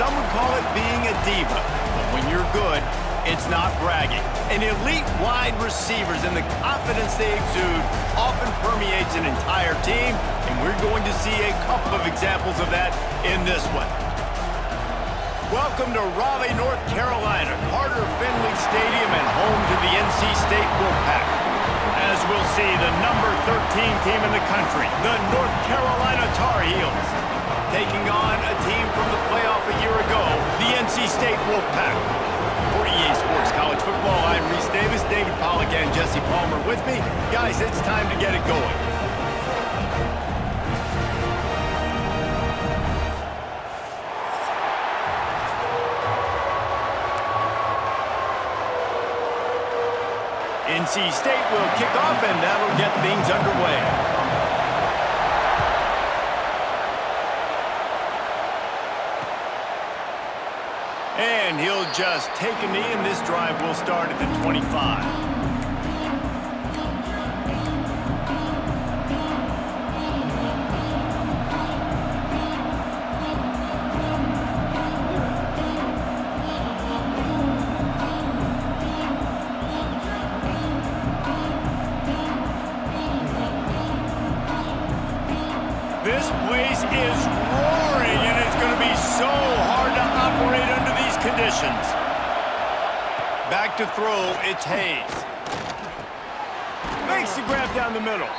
Some would call it being a diva, but when you're good, it's not bragging. And elite wide receivers and the confidence they exude often permeates an entire team, and we're going to see a couple of examples of that in this one. Welcome to Raleigh, North Carolina, Carter Finley Stadium, and home to the NC State Wolfpack. As we'll see, the number 13 team in the country, the North Carolina Tar Heels, taking on a team from the playoff a year ago, the NC State Wolfpack. For EA Sports College Football, I'm Reese Davis, David Pollack, and Jesse Palmer with me. Guys, it's time to get it going. NC State will kick off, and that'll get things underway. And he'll just take a knee, and this drive will start at the 25. This place is roaring, and it's going to be so hard to operate under these conditions. Back to throw, it's Hayes. Makes the grab down the middle.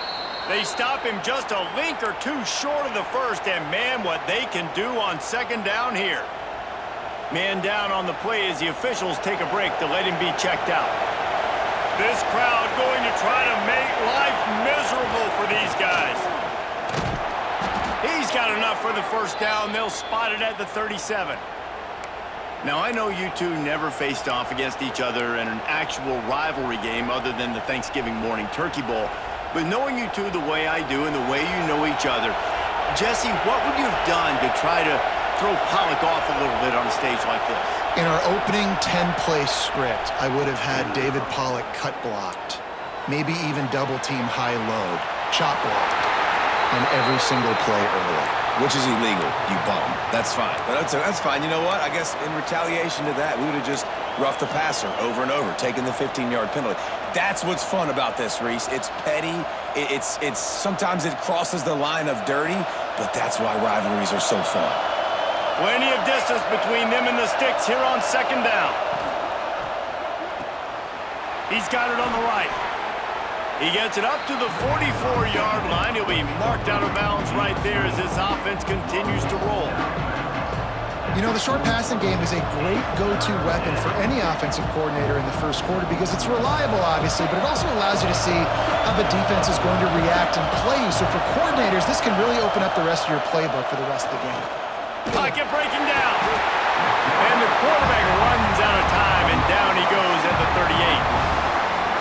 They stop him just a link or two short of the first, and man, what they can do on second down here. Man down on the play as the officials take a break to let him be checked out. This crowd going to try to make life miserable for these guys. He's got enough for the first down. They'll spot it at the 37. Now, I know you two never faced off against each other in an actual rivalry game other than the Thanksgiving morning Turkey Bowl. But knowing you two the way I do and the way you know each other, Jesse, what would you have done to try to throw Pollack off a little bit on a stage like this? In our opening 10-play script, I would have had David Pollack cut blocked, maybe even double-team high-load, chop blocked, on every single play early. Which is illegal, you bum. That's fine. But that's fine. You know what? I guess in retaliation to that, we would have just roughed the passer over and over, taking the 15-yard penalty. That's what's fun about this, Reese. It's petty. It's sometimes it crosses the line of dirty, but that's why rivalries are so fun. Plenty of distance between them and the sticks here on second down. He's got it on the right. He gets it up to the 44-yard line. He'll be marked out of bounds right there as this offense continues to roll. You know, the short passing game is a great go-to weapon for any offensive coordinator in the first quarter because it's reliable, obviously, but it also allows you to see how the defense is going to react and play you. So for coordinators, this can really open up the rest of your playbook for the rest of the game. Pocket breaking down. And the quarterback runs out of time, and down he goes at the 38.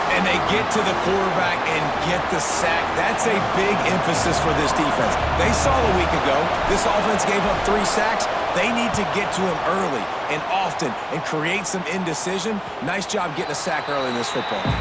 And they get to the quarterback and get the sack. That's a big emphasis for this defense. They saw a week ago, this offense gave up 3 sacks. They need to get to him early and often and create some indecision. Nice job getting a sack early in this football game.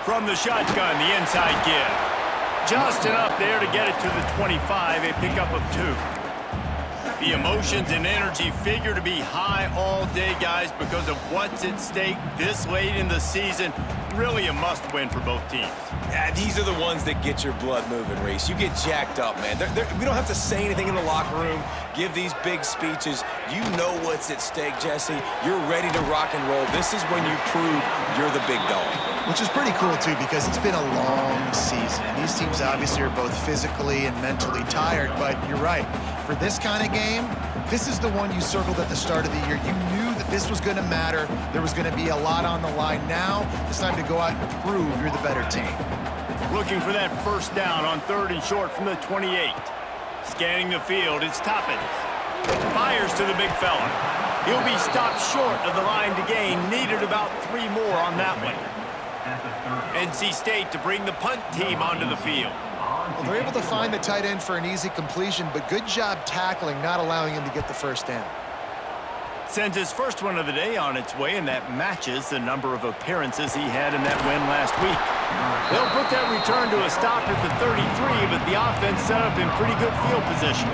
From the shotgun, the inside give. Just enough there to get it to the 25, a pickup of 2. The emotions and energy figure to be high all day, guys, because of what's at stake this late in the season. Really a must-win for both teams. Yeah, these are the ones that get your blood moving, Reese. You get jacked up, man. We don't have to say anything in the locker room, give these big speeches. You know what's at stake, Jesse. You're ready to rock and roll. This is when you prove you're the big dog. Which is pretty cool, too, because it's been a long season. These teams obviously are both physically and mentally tired, but you're right. For this kind of game, this is the one you circled at the start of the year. You knew that this was going to matter. There was going to be a lot on the line. Now it's time to go out and prove you're the better team. Looking for that first down on 3rd and short from the 28. Scanning the field, it's Toppins. Fires to the big fella. He'll be stopped short of the line to gain. Needed about 3 more on that one. NC State to bring the punt team onto the field. Well, they're able to find the tight end for an easy completion, but good job tackling, not allowing him to get the first down. Sends his first one of the day on its way, and that matches the number of appearances he had in that win last week. They'll put that return to a stop at the 33, but the offense set up in pretty good field position.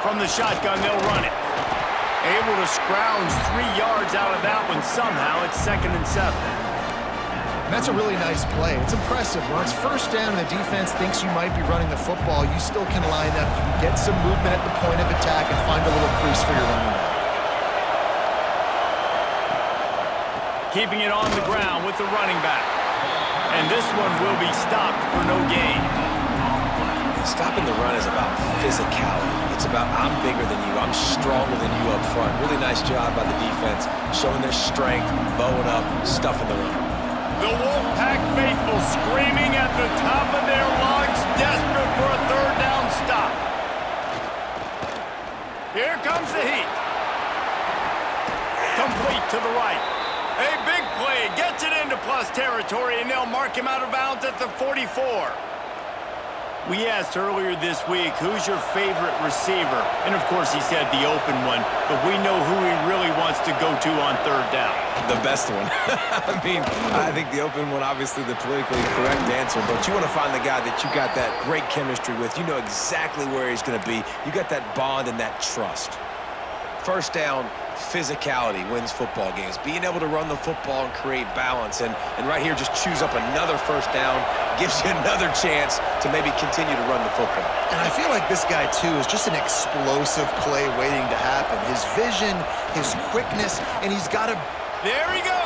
From the shotgun, they'll run it. Able to scrounge 3 yards out of that one somehow. It's 2nd and 7. That's a really nice play. It's impressive. When it's first down and the defense thinks you might be running the football, you still can line up, you can get some movement at the point of attack and find a little crease for your running back. Keeping it on the ground with the running back. And this one will be stopped for no gain. Stopping the run is about physicality. It's about I'm bigger than you, I'm stronger than you up front. Really nice job by the defense, showing their strength, bowing up, stuffing the run. The Wolfpack faithful screaming at the top of their lungs, desperate for a 3rd down stop. Here comes the heat. Complete to the right. A big play, gets it into plus territory, and they'll mark him out of bounds at the 44. We asked earlier this week, who's your favorite receiver? And of course he said the open one, but we know who he really wants to go to on 3rd down. The best one. I mean, I think the open one, obviously the politically correct answer, but you want to find the guy that you got that great chemistry with. You know exactly where he's going to be. You got that bond and that trust. First down, physicality wins football games. Being able to run the football and create balance. And right here, just choose up another first down, gives you another chance to maybe continue to run the football. And I feel like this guy, too, is just an explosive play waiting to happen. His vision, his quickness, and he's got a... There he goes!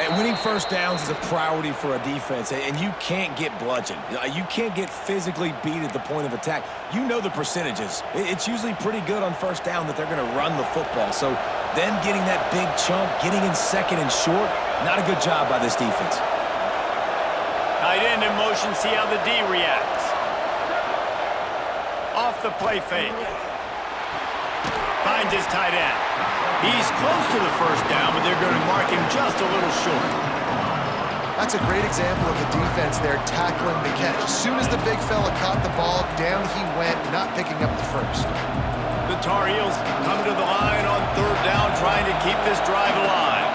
And winning first downs is a priority for a defense, and you can't get bludgeoned. You can't get physically beat at the point of attack. You know the percentages. It's usually pretty good on first down that they're going to run the football. So them getting that big chunk, getting in 2nd and short, not a good job by this defense. Tight end in motion, see how the D reacts. Off the play fake. Finds his tight end. He's close to the first down, but they're going to mark him just a little short. That's a great example of the defense there tackling the catch. As soon as the big fella caught the ball, down he went, not picking up the first. The Tar Heels come to the line on 3rd down, trying to keep this drive alive.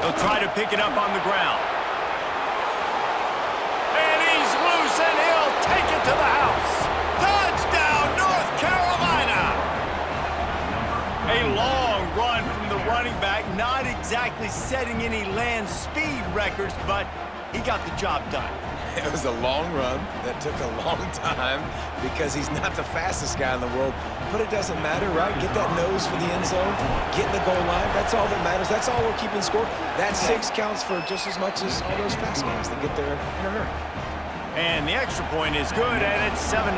They'll try to pick it up on the ground. And he's loose, and he'll take it to the house. Touchdown, North Carolina! A long run from the running back, not exactly setting any land speed records, but he got the job done. It was a long run that took a long time because he's not the fastest guy in the world, but it doesn't matter, right? Get that nose for the end zone, get in the goal line. That's all that matters. That's all we're keeping score. That 6 counts for just as much as all those fast guys that get there in a hurry. And the extra point is good, and it's 7-0.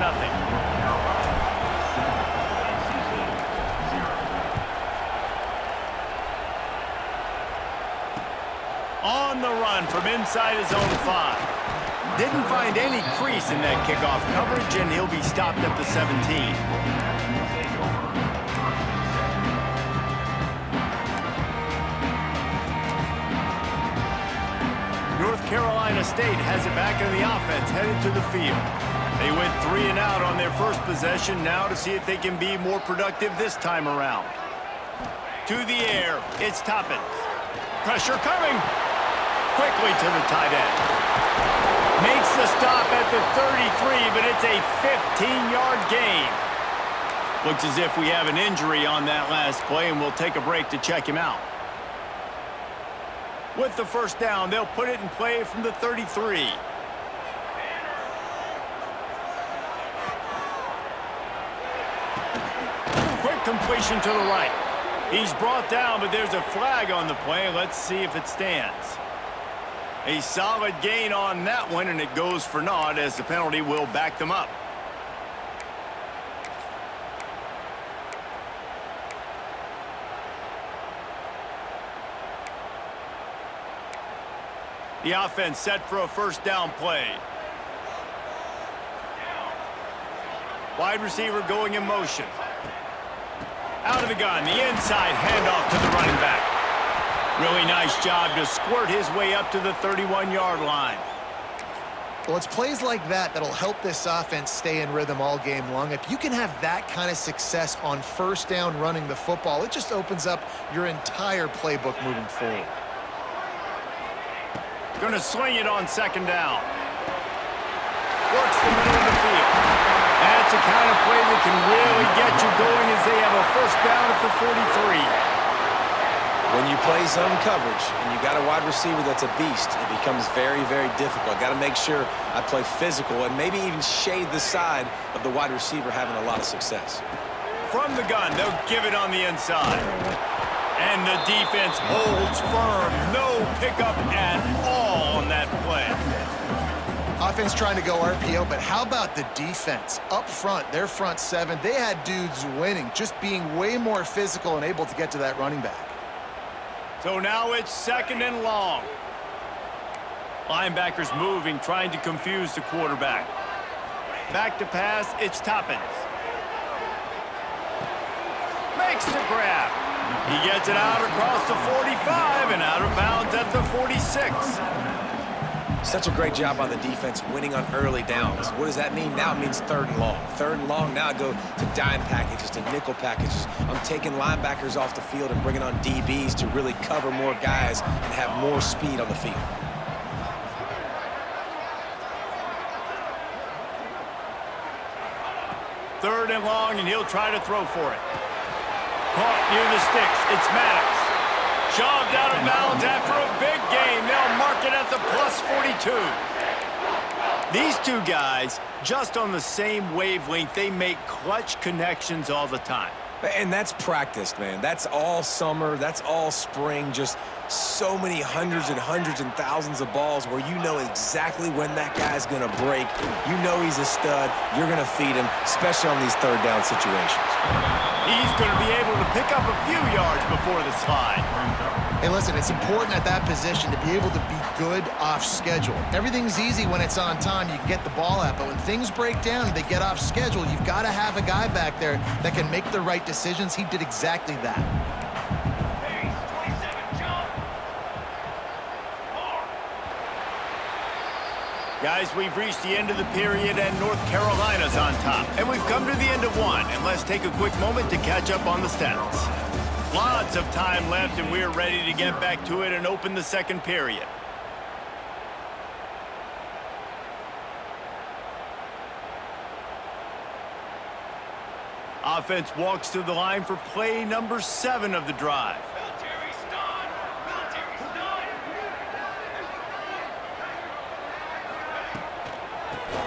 On the run from inside his own 5. Didn't find any crease in that kickoff coverage, and he'll be stopped at the 17. North Carolina State has it back in the offense, headed to the field. They went 3 and out on their first possession, now to see if they can be more productive this time around. To the air, it's Toppins. Pressure coming. Quickly to the tight end. Makes the stop at the 33, but it's a 15-yard gain. Looks as if we have an injury on that last play, and we'll take a break to check him out. With the first down, they'll put it in play from the 33. Quick completion to the right. He's brought down, but there's a flag on the play. Let's see if it stands. A solid gain on that one, and it goes for naught as the penalty will back them up. The offense set for a first down play. Wide receiver going in motion. Out of the gun, the inside handoff to the running back. Really nice job to squirt his way up to the 31-yard line. Well, it's plays like that that'll help this offense stay in rhythm all game long. If you can have that kind of success on first down running the football, it just opens up your entire playbook moving forward. Going to swing it on second down. Works the middle of the field. That's the kind of play that can really get you going as they have a first down at the 43. When you play zone coverage and you got a wide receiver that's a beast, it becomes very, very difficult. Got to make sure I play physical and maybe even shade the side of the wide receiver having a lot of success. From the gun, they'll give it on the inside. And the defense holds firm. No pickup at all on that play. Offense trying to go RPO, but how about the defense? Up front, their front seven, they had dudes winning, just being way more physical and able to get to that running back. So now it's second and long. Linebackers moving, trying to confuse the quarterback. Back to pass, it's Toppins. Makes the grab. He gets it out across the 45 and out of bounds at the 46. Such a great job on the defense winning on early downs. What does that mean? Now it means third and long. Third and long, now I go to dime packages, to nickel packages. I'm taking linebackers off the field and bringing on DBs to really cover more guys and have more speed on the field. Third and long, and he'll try to throw for it. Caught near the sticks. It's Maddox. Shoved out of bounds after a big gain. They'll mark it at the plus 42. These two guys, just on the same wavelength, they make clutch connections all the time. And that's practiced, man. That's all summer. That's all spring. Just so many hundreds and thousands of balls where you know exactly when that guy's going to break. You know he's a stud. You're going to feed him, especially on these third down situations. He's going to be able to pick up a few yards before the slide. Hey, listen, it's important at that position to be able to be good off schedule. Everything's easy when it's on time. You can get the ball out, but when things break down and they get off schedule, you've got to have a guy back there that can make the right decisions. He did exactly that. Guys, we've reached the end of the period and North Carolina's on top. And we've come to the end of one. And let's take a quick moment to catch up on the stats. Lots of time left, and we're ready to get back to it and open the second period. Offense walks to the line for play number 7 of the drive.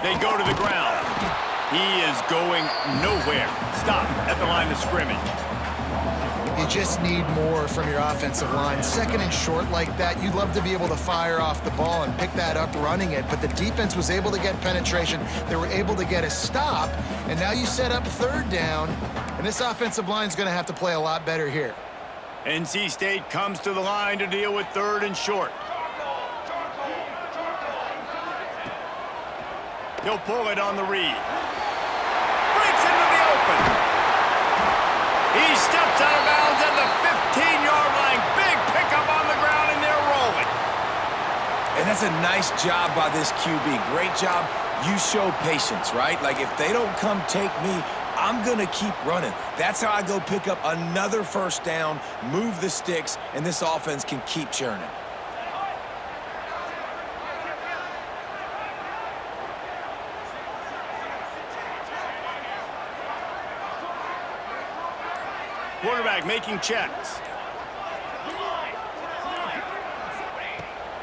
They go to the ground. He is going nowhere. Stop at the line of scrimmage. You just need more from your offensive line. Second and short like that, you'd love to be able to fire off the ball and pick that up running it, but the defense was able to get penetration. They were able to get a stop, and now you set up third down, and this offensive line is going to have to play a lot better here. NC State comes to the line to deal with third and short. He'll pull it on the read. Breaks into the open. He steps out of bounds at the 15-yard line. Big pickup on the ground, and they're rolling. And that's a nice job by this QB. Great job. You show patience, right? Like, if they don't come take me, I'm going to keep running. That's how I go pick up another first down, move the sticks, and this offense can keep churning. Quarterback making checks.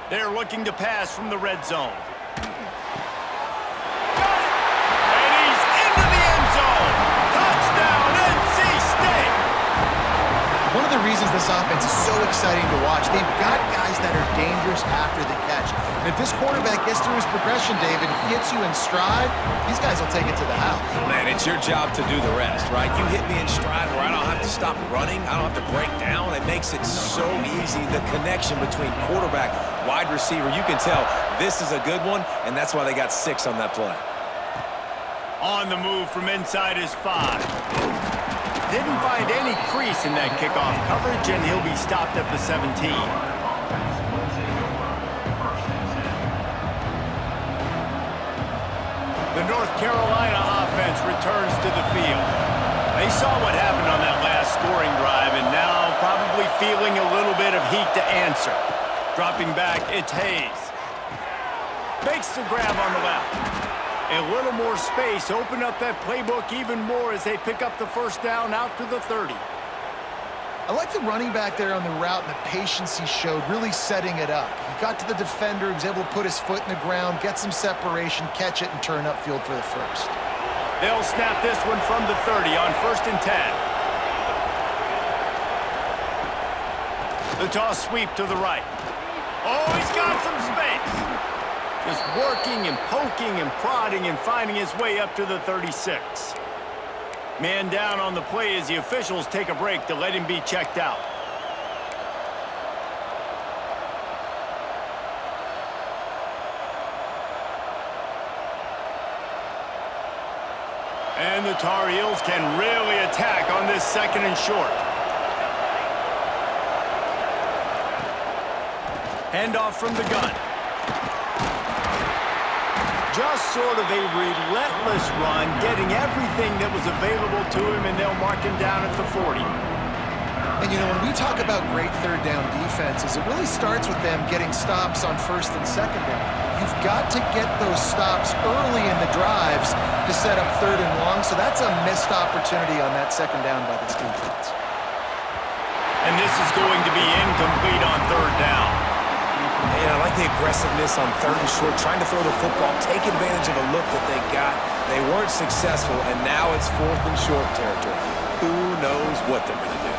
They're looking to pass from the red zone. And he's into the end zone. Touchdown, NC State. One of the reasons this offense is so exciting to watch, they've got guys that are dangerous after the catch. And if this quarterback gets through his progression, David, hits you in stride, these guys will take it to the house. Man, it's your job to do the rest, right? You hit me in stride where I don't have to stop running. I don't have to break down. It makes it so easy. The connection between quarterback, wide receiver, you can tell this is a good one, and that's why they got 6 on that play. On the move from inside his 5. Didn't find any crease in that kickoff coverage, and he'll be stopped at the 17. The North Carolina offense returns to the field. They saw what happened on that last scoring drive, and now probably feeling a little bit of heat to answer. Dropping back, it's Hayes. Makes the grab on the left. A little more space, open up that playbook even more as they pick up the first down out to the 30. I like the running back there on the route and the patience he showed, really setting it up. He got to the defender, he was able to put his foot in the ground, get some separation, catch it, and turn upfield for the first. They'll snap this one from the 30 on 1st and 10. The toss sweep to the right. Oh, he's got some space. Just working and poking and prodding and finding his way up to the 36. Man down on the play as the officials take a break to let him be checked out. And the Tar Heels can really attack on this 2nd and short. Handoff from the gun. Just sort of a relentless run, getting everything that was available to him, and they'll mark him down at the 40. And, you know, when we talk about great third down defenses, it really starts with them getting stops on 1st and 2nd down. You've got to get those stops early in the drives to set up 3rd and long, so that's a missed opportunity on that 2nd down by this defense. And this is going to be incomplete on 3rd down. And I like the aggressiveness on 3rd and short, trying to throw the football, take advantage of a look that they got. They weren't successful, and now it's 4th and short territory. Who knows what they're going to do?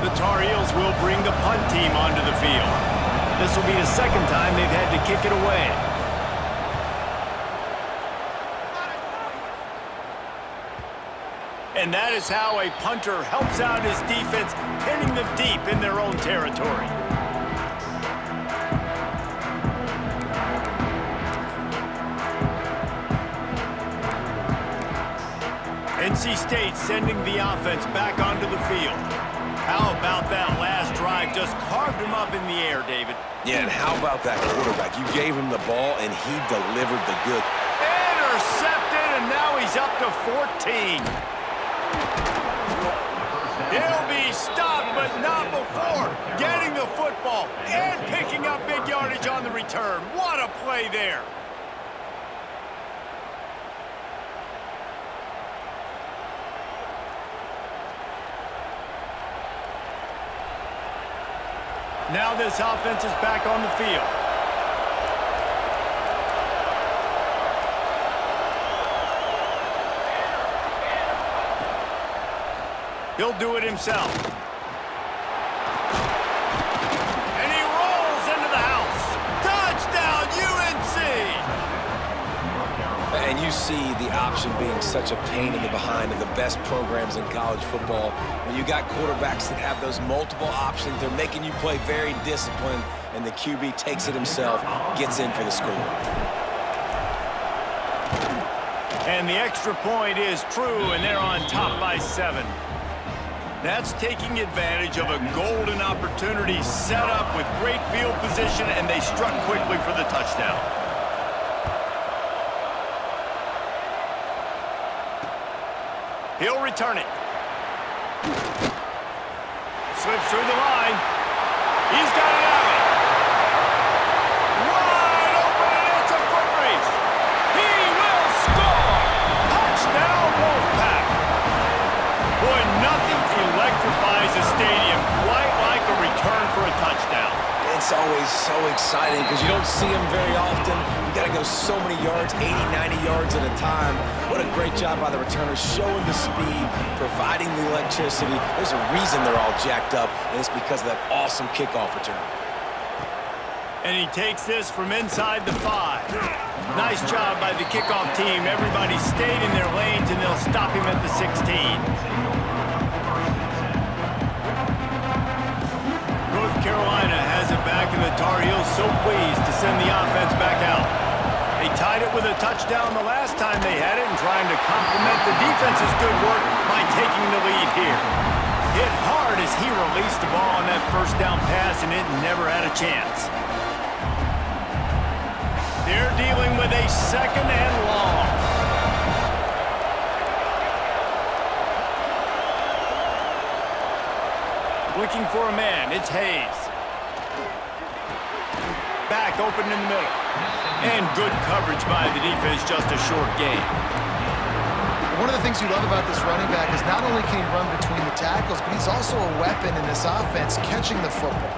The Tar Heels will bring the punt team onto the field. This will be the 2nd time they've had to kick it away. And that is how a punter helps out his defense, pinning them deep in their own territory. NC State sending the offense back onto the field. How about that last drive? Just carved him up in the air, David. Yeah, and how about that quarterback? You gave him the ball, and he delivered the good. Intercepted, and now he's up to 14. He'll be stopped, but not before getting the football and picking up big yardage on the return. What a play there. Now this offense is back on the field. He'll do it himself. And he rolls into the house. Touchdown, UNC! And you see the option being such a pain in the behind of the best programs in college football. When you got quarterbacks that have those multiple options, they're making you play very disciplined, and the QB takes it himself, gets in for the score. And the extra point is true, and they're on top by 7. That's taking advantage of a golden opportunity set up with great field position, and they struck quickly for the touchdown. He'll return it. Slips through the line. He's got it out. Wide open, and it's a foot race. He will score. Touchdown, Wolfpack. Boy, nothing electrifies a stadium quite like a return for a touchdown. And That's always so exciting because you don't see them very often. You got to go so many yards, 80, 90 yards at a time. What a great job by the returners, showing the speed, providing the electricity. There's a reason they're all jacked up, and it's because of that awesome kickoff return. And he takes this from inside the 5. Nice job by the kickoff team. Everybody stayed in their lanes, and they'll stop him at the 16. North Carolina has it back, and the Tar Heels so pleased to send the offense back out. They tied it with a touchdown the last time they had it and trying to complement the defense's good work by taking the lead here. Hit hard as he released the ball on that first down pass, and it never had a chance. They're dealing with a 2nd and long. Looking for a man, it's Hayes. Back open in the middle. And good coverage by the defense, just a short gain. One of the things you love about this running back is not only can he run between the tackles, but he's also a weapon in this offense, catching the football.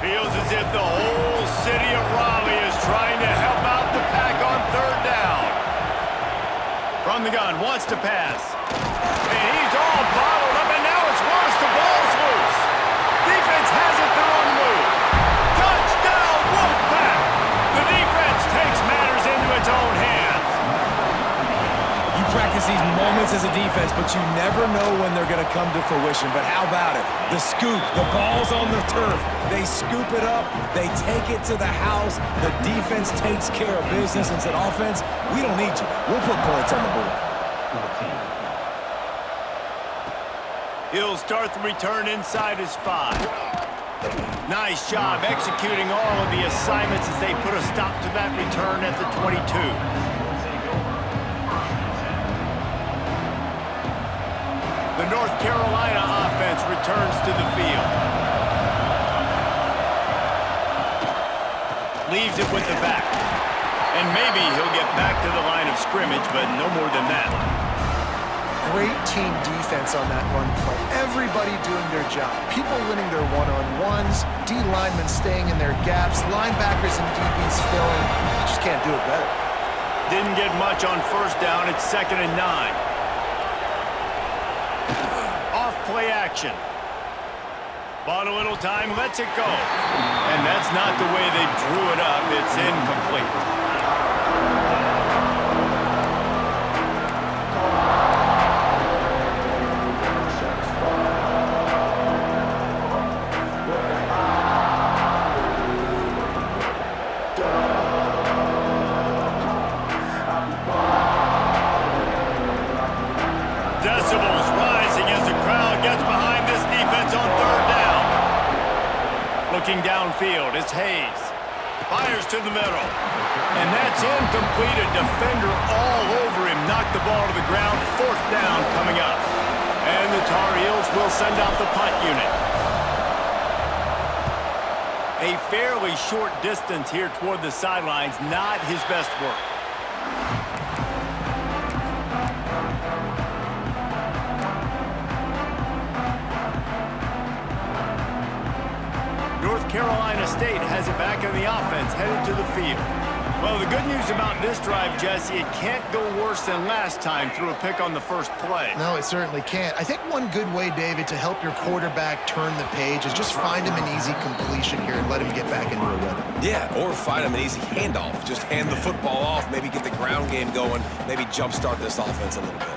Feels as if the whole city of Raleigh is trying to help out the Pack on 3rd down. From the gun, wants to pass. And he's all bottled up, and now it's worse. The ball's loose. Defense has it their own move. Touchdown, Wolfpack! The defense takes matters into its own hands. You practice these moments as a defense, but you never know when they're going to come to fruition. But how about it? The scoop, the ball's on the turf. They scoop it up, they take it to the house. The defense takes care of business and said, offense, we don't need you. We'll put points on the board. He'll start the return inside his 5. Nice job executing all of the assignments as they put a stop to that return at the 22. The North Carolina offense returns to the field. Leaves it with the back. And maybe he'll get back to the line of scrimmage, but no more than that. Great team defense on that run play. Everybody doing their job. People winning their one-on-ones, D linemen staying in their gaps, linebackers and DBs filling. Just can't do it better. Didn't get much on 1st down. It's 2nd and 9. Off play action. Bought a little time, lets it go. And that's not the way they drew it up. It's incomplete. Decibels rising as the crowd gets behind this defense on 3rd down. Looking downfield, it's Hayes. Fires to the middle. And that's incomplete. A defender all over him. Knocked the ball to the ground. 4th down coming up. And the Tar Heels will send out the punt unit. A fairly short distance here toward the sidelines. Not his best work. North Carolina State has it back on the offense, headed to the field. Well, the good news about this drive, Jesse, it can't go worse than last time through a pick on the first play. No, it certainly can't. I think one good way, David, to help your quarterback turn the page is just find him an easy completion here and let him get back into a rhythm. Yeah, or find him an easy handoff. Just hand the football off, maybe get the ground game going, maybe jumpstart this offense a little bit.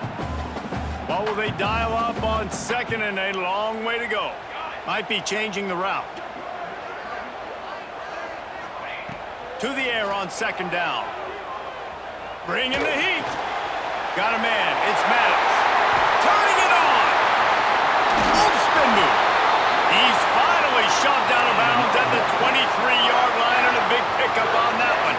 Well, will they dial up on 2nd and a long way to go? Might be changing the route. To the air on 2nd down. Bringing the heat. Got a man. It's Maddox. Turning it on. Old spin move. He's finally shoved out of bounds at the 23-yard line, and a big pickup on that one.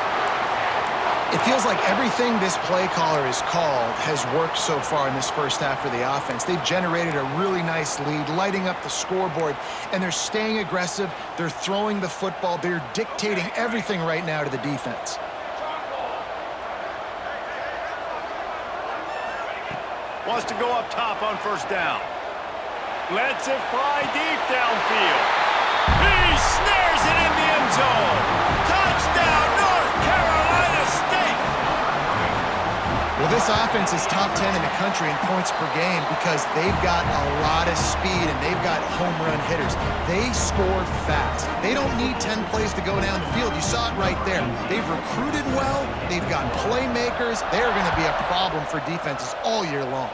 It feels like everything this play caller has called has worked so far in this first half for the offense. They've generated a really nice lead, lighting up the scoreboard, and they're staying aggressive. They're throwing the football. They're dictating everything right now to the defense. Wants to go up top on 1st down. Lets it fly deep downfield. He snares it in the end zone. Touchdown, North Carolina State. Well, this offense is top 10 in the country in points per game because they've got a lot of speed and they've got home run hitters. They score fast. They don't need 10 plays to go down the field. You saw it right there. They've recruited well. They've got playmakers. They're going to be a problem for defenses all year long.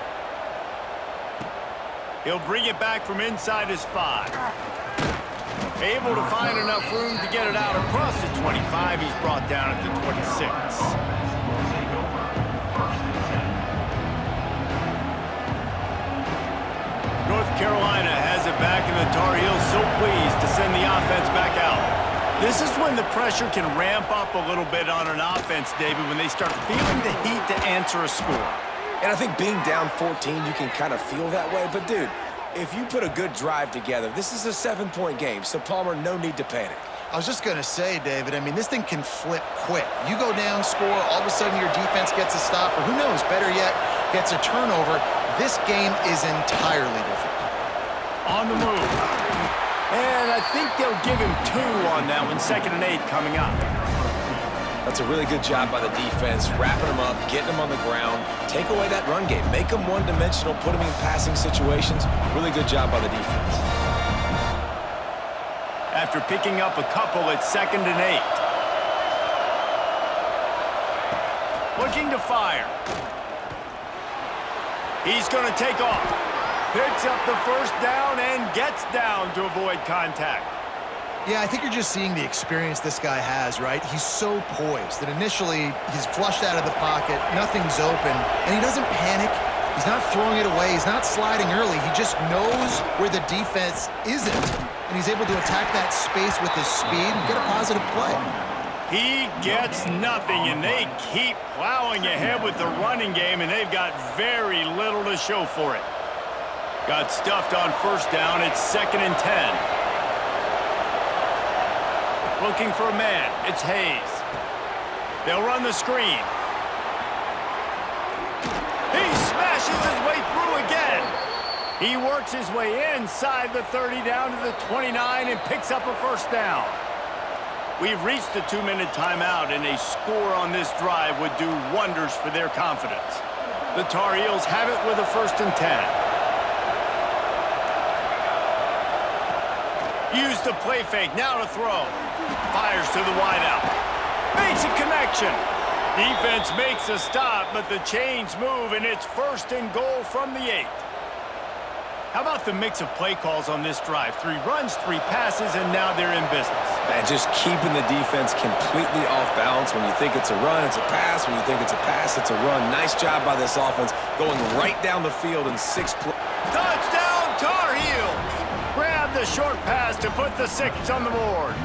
He'll bring it back from inside his 5. Able to find enough room to get it out across the 25. He's brought down at the 26. North Carolina has it back, and the Tar Heels so pleased to send the offense back out. This is when the pressure can ramp up a little bit on an offense, David, when they start feeling the heat to answer a score. And I think being down 14, you can kind of feel that way. But, dude, if you put a good drive together, this is a 7-point game. So, Palmer, no need to panic. I was just going to say, David, I mean, this thing can flip quick. You go down, score, all of a sudden your defense gets a stop, or who knows, better yet, gets a turnover. This game is entirely different. On the move. And I think they'll give him 2 on that one. 2nd and 8 coming up. That's a really good job by the defense, wrapping them up, getting them on the ground, take away that run game, make them one-dimensional, put them in passing situations. Really good job by the defense. After picking up a couple, it's 2nd and 8. Looking to fire. He's going to take off. Picks up the first down and gets down to avoid contact. Yeah, I think you're just seeing the experience this guy has, right? He's so poised that initially he's flushed out of the pocket, nothing's open, and he doesn't panic. He's not throwing it away. He's not sliding early. He just knows where the defense isn't, and he's able to attack that space with his speed and get a positive play. He gets nothing, and they keep plowing ahead with the running game, and they've got very little to show for it. Got stuffed on first down. It's 2nd and 10. Looking for a man. It's Hayes. They'll run the screen. He smashes his way through again. He works his way inside the 30 down to the 29 and picks up a first down. We've reached the 2-minute timeout, and a score on this drive would do wonders for their confidence. The Tar Heels have it with a 1st and 10. Use the play fake, now to throw. Fires to the wideout. Makes a connection. Defense makes a stop, but the chains move, and it's 1st and goal from the 8. How about the mix of play calls on this drive? 3 runs, 3 passes, and now they're in business. And just keeping the defense completely off balance. When you think it's a run, it's a pass. When you think it's a pass, it's a run. Nice job by this offense, going right down the field in 6 plays. Touchdown, Tar Heels! Grab the short pass to put the 6 on the board.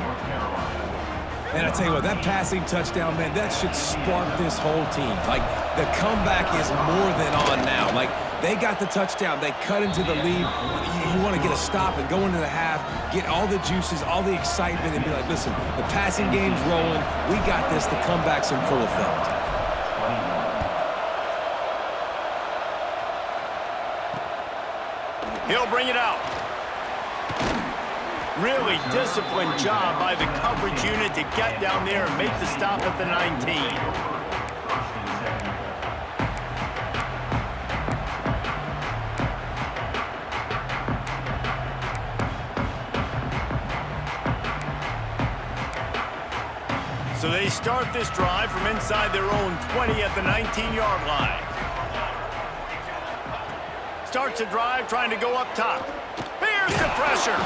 And I tell you what, that passing touchdown, man, that should spark this whole team. Like, the comeback is more than on now. Like, they got the touchdown. They cut into the lead. You want to get a stop and go into the half, get all the juices, all the excitement, and be like, listen, the passing game's rolling. We got this. The comeback's in full effect. He'll bring it out. Really disciplined job by the coverage unit to get down there and make the stop at the 19. So they start this drive from inside their own 20 at the 19-yard line. Starts a drive trying to go up top. Here's the pressure.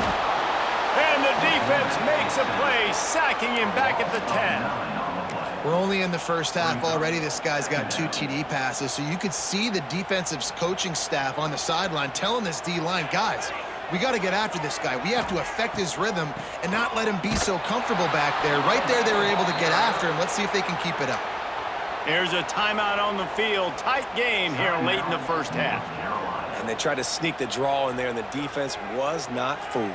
And the defense makes a play, sacking him back at the 10. We're only in the first half already. This guy's got 2 TD passes, so you could see the defensive coaching staff on the sideline telling this D-line, guys, we got to get after this guy. We have to affect his rhythm and not let him be so comfortable back there. Right there, they were able to get after him. Let's see if they can keep it up. There's a timeout on the field. Tight game here late in the first half. And they tried to sneak the draw in there, and the defense was not fooled.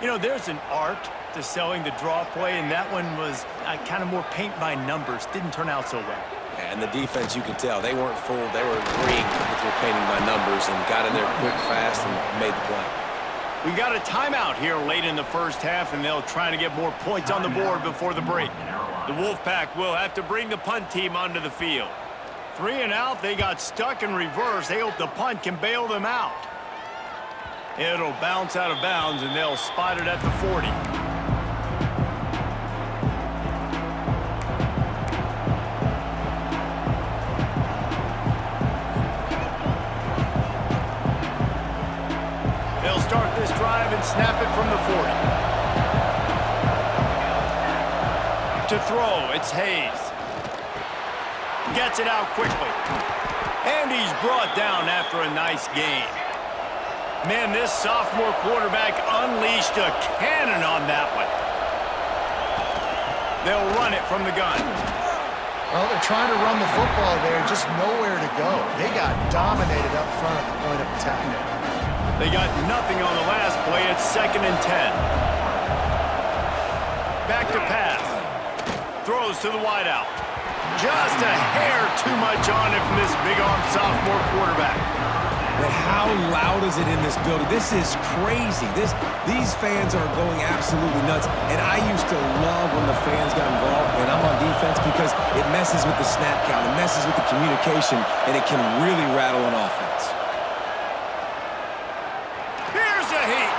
You know, there's an art to selling the draw play, and that one was kind of more paint by numbers. Didn't turn out so well. And the defense, you could tell, they weren't fooled. They were agreeing with their painting by numbers and got in there quick, fast, and made the play. We got a timeout here late in the first half, and they'll try to get more points on the board before the break. The Wolfpack will have to bring the punt team onto the field. 3 and out, they got stuck in reverse. They hope the punt can bail them out. It'll bounce out of bounds, and they'll spot it at the 40. They'll start this drive and snap it from the 40. To throw, it's Hayes. Gets it out quickly. And he's brought down after a nice gain. Man, this sophomore quarterback unleashed a cannon on that one. They'll run it from the gun. Well, they're trying to run the football there, just nowhere to go. They got dominated up front at the point of attack. They got nothing on the last play. It's 2nd and 10. Back to pass. Throws to the wideout. Just a hair too much on it from this big-arm sophomore quarterback. But how loud is it in this building? This is crazy. These fans are going absolutely nuts. And I used to love when the fans got involved when I'm on defense because it messes with the snap count, it messes with the communication, and it can really rattle an offense. Here's a heat.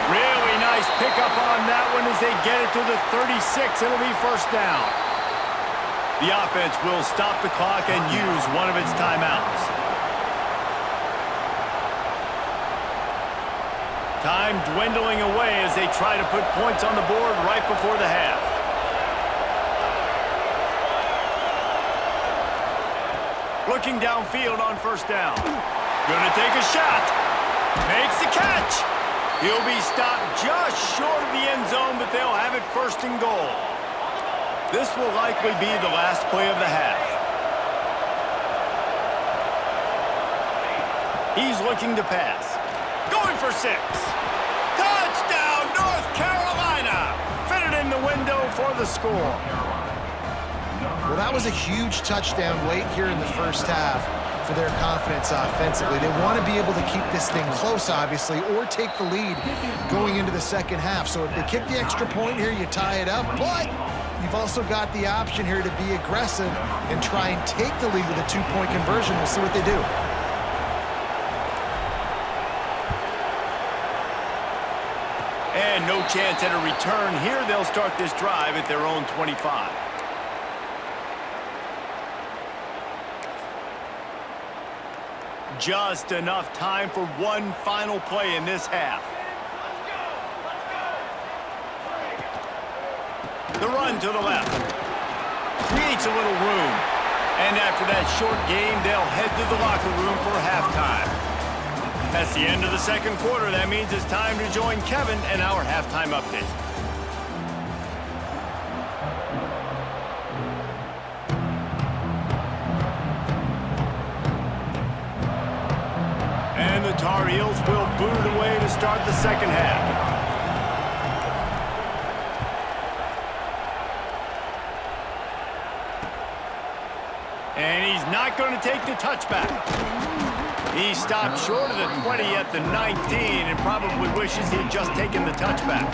Really nice pickup on that one as they get it to the 36. It'll be first down. The offense will stop the clock and use one of its timeouts. Time dwindling away as they try to put points on the board right before the half. Looking downfield on first down. Gonna take a shot. Makes the catch. He'll be stopped just short of the end zone, but they'll have it 1st and goal. This will likely be the last play of the half. He's looking to pass. Going for 6. Touchdown, North Carolina! Fitted in the window for the score. Well, that was a huge touchdown late here in the first half for their confidence offensively. They want to be able to keep this thing close, obviously, or take the lead going into the second half. So if they kick the extra point here, you tie it up, but you've also got the option here to be aggressive and try and take the lead with a 2-point conversion. We'll see what they do. And no chance at a return here. They'll start this drive at their own 25. Just enough time for one final play in this half. The run to the left. Creates a little room. And after that short game, they'll head to the locker room for halftime. That's the end of the second quarter. That means it's time to join Kevin and our halftime update. And the Tar Heels will boot it away to start the second half. And he's not going to take the touchback. He stopped short of the 20 at the 19 and probably wishes he had just taken the touchback.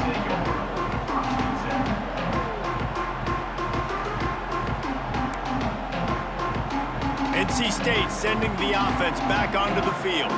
NC State sending the offense back onto the field.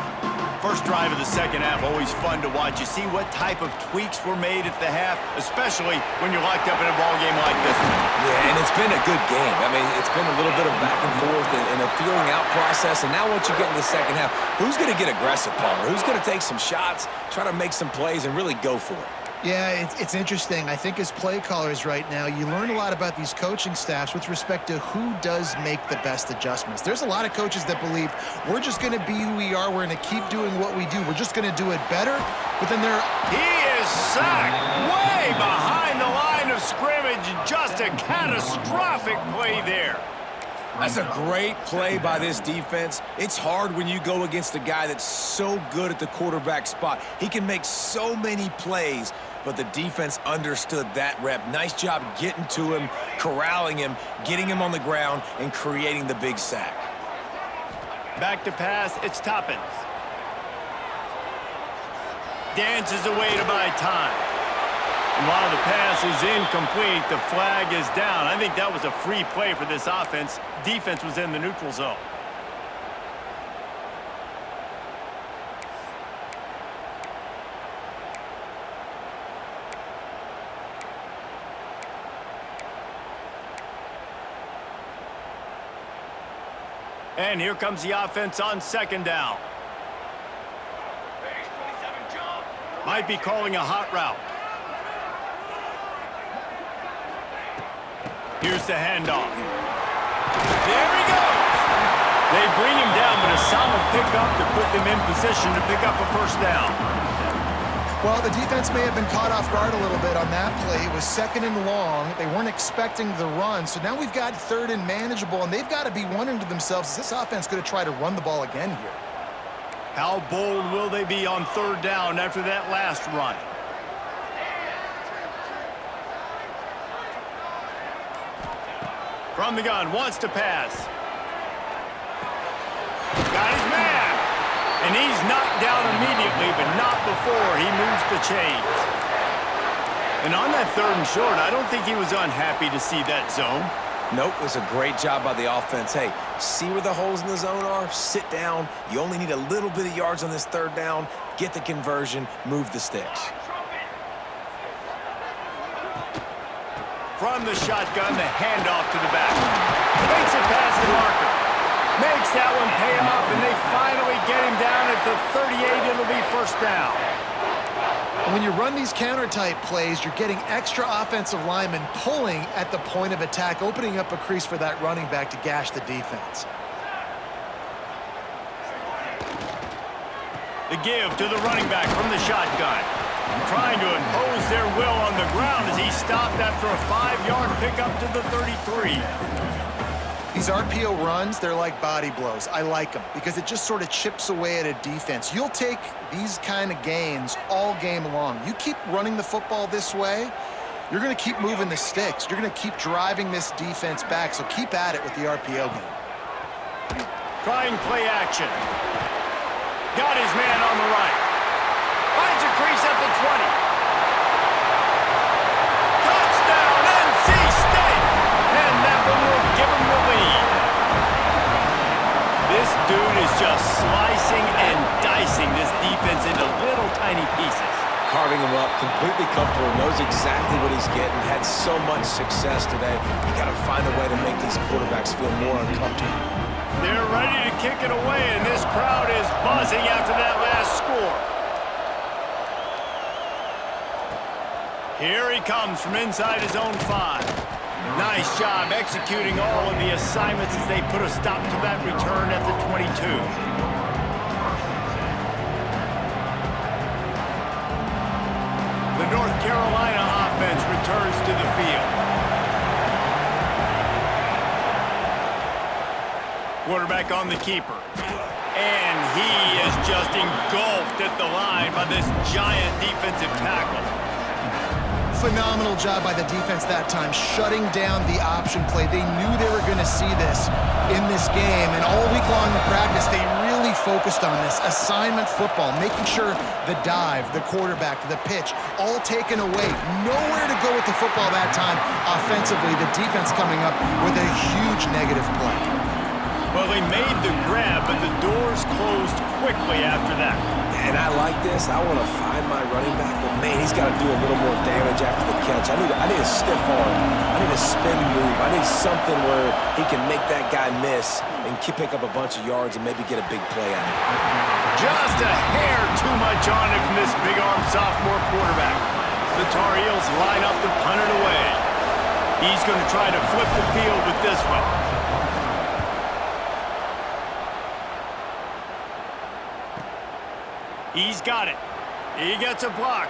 First drive of the second half, always fun to watch. You see what type of tweaks were made at the half, especially when you're locked up in a ball game like this one. Yeah, and it's been a good game. I mean, it's been a little bit of back and forth and a feeling out process. And now once you get in the second half, who's going to get aggressive, Palmer? Who's going to take some shots, try to make some plays, and really go for it? Yeah, it's interesting. I think as play callers right now, you learn a lot about these coaching staffs with respect to who does make the best adjustments. There's a lot of coaches that believe we're just going to be who we are. We're going to keep doing what we do. We're just going to do it better. But then He is sacked way behind the line of scrimmage. Just a catastrophic play there. That's a great play by this defense. It's hard when you go against a guy that's so good at the quarterback spot. He can make so many plays, but the defense understood that rep. Nice job getting to him, corralling him, getting him on the ground, and creating the big sack. Back to pass, it's Toppins. dances away to buy time. And while the pass is incomplete, the flag is down. I think that was a free play for this offense. Defense was in the neutral zone. And here comes the offense on second down. Might be calling a hot route. Here's the handoff. There he goes. They bring him down, but a solid pickup to put them in position to pick up a first down. Well, the defense may have been caught off guard a little bit on that play. It was second and long. They weren't expecting the run, so now we've got third and manageable, and they've got to be wondering to themselves, is this offense going to try to run the ball again here? How bold will they be on third down after that last run? From the gun, wants to pass. Got his man. And he's knocked down immediately, but not before he moves the chains. And on that third and short, I don't think he was unhappy to see that zone. Nope, it was a great job by the offense. Hey, see where the holes in the zone are? Sit down. You only need a little bit of yards on this third down. Get the conversion, move the sticks. From the shotgun, the handoff to the back. Makes it past the marker. Makes that one pay off, and they finally get him down at the 38. It'll be first down. When you run these counter-type plays, you're getting extra offensive linemen pulling at the point of attack, opening up a crease for that running back to gash the defense. The give to the running back from the shotgun. Trying to impose their will on the ground as he stopped after a 5-yard pickup to the 33. These RPO runs, they're like body blows. I like them because it just sort of chips away at a defense. You'll take these kind of gains all game long. You keep running the football this way, you're going to keep moving the sticks. You're going to keep driving this defense back, so keep at it with the RPO game. Trying play action. Got his man on the right. Finds a crease at the 20. Touchdown, NC State! And that one will give him the lead. This dude is just slicing and dicing this defense into little tiny pieces. Carving him up, completely comfortable, knows exactly what he's getting, had so much success today. You got to find a way to make these quarterbacks feel more uncomfortable. They're ready to kick it away, and this crowd is buzzing after that last score. Here he comes from inside his own 5. Nice job executing all of the assignments as they put a stop to that return at the 22. The North Carolina offense returns to the field. Quarterback on the keeper. And he is just engulfed at the line by this giant defensive tackle. Phenomenal job by the defense that time, shutting down the option play. They knew they were going to see this in this game, and all week long in practice, they really focused on this assignment football, making sure the dive, the quarterback, the pitch, all taken away. Nowhere to go with the football that time. Offensively, the defense coming up with a huge negative play. Well, they made the grab, but the doors closed quickly after that. And I like this. I want to find my running back, but man, he's got to do a little more damage after the catch. I need a stiff arm. I need a spin move. I need something where he can make that guy miss and pick up a bunch of yards and maybe get a big play out of it. Just a hair too much on it from this big-arm sophomore quarterback. The Tar Heels line up to punt it away. He's going to try to flip the field with this one. He's got it. He gets a block.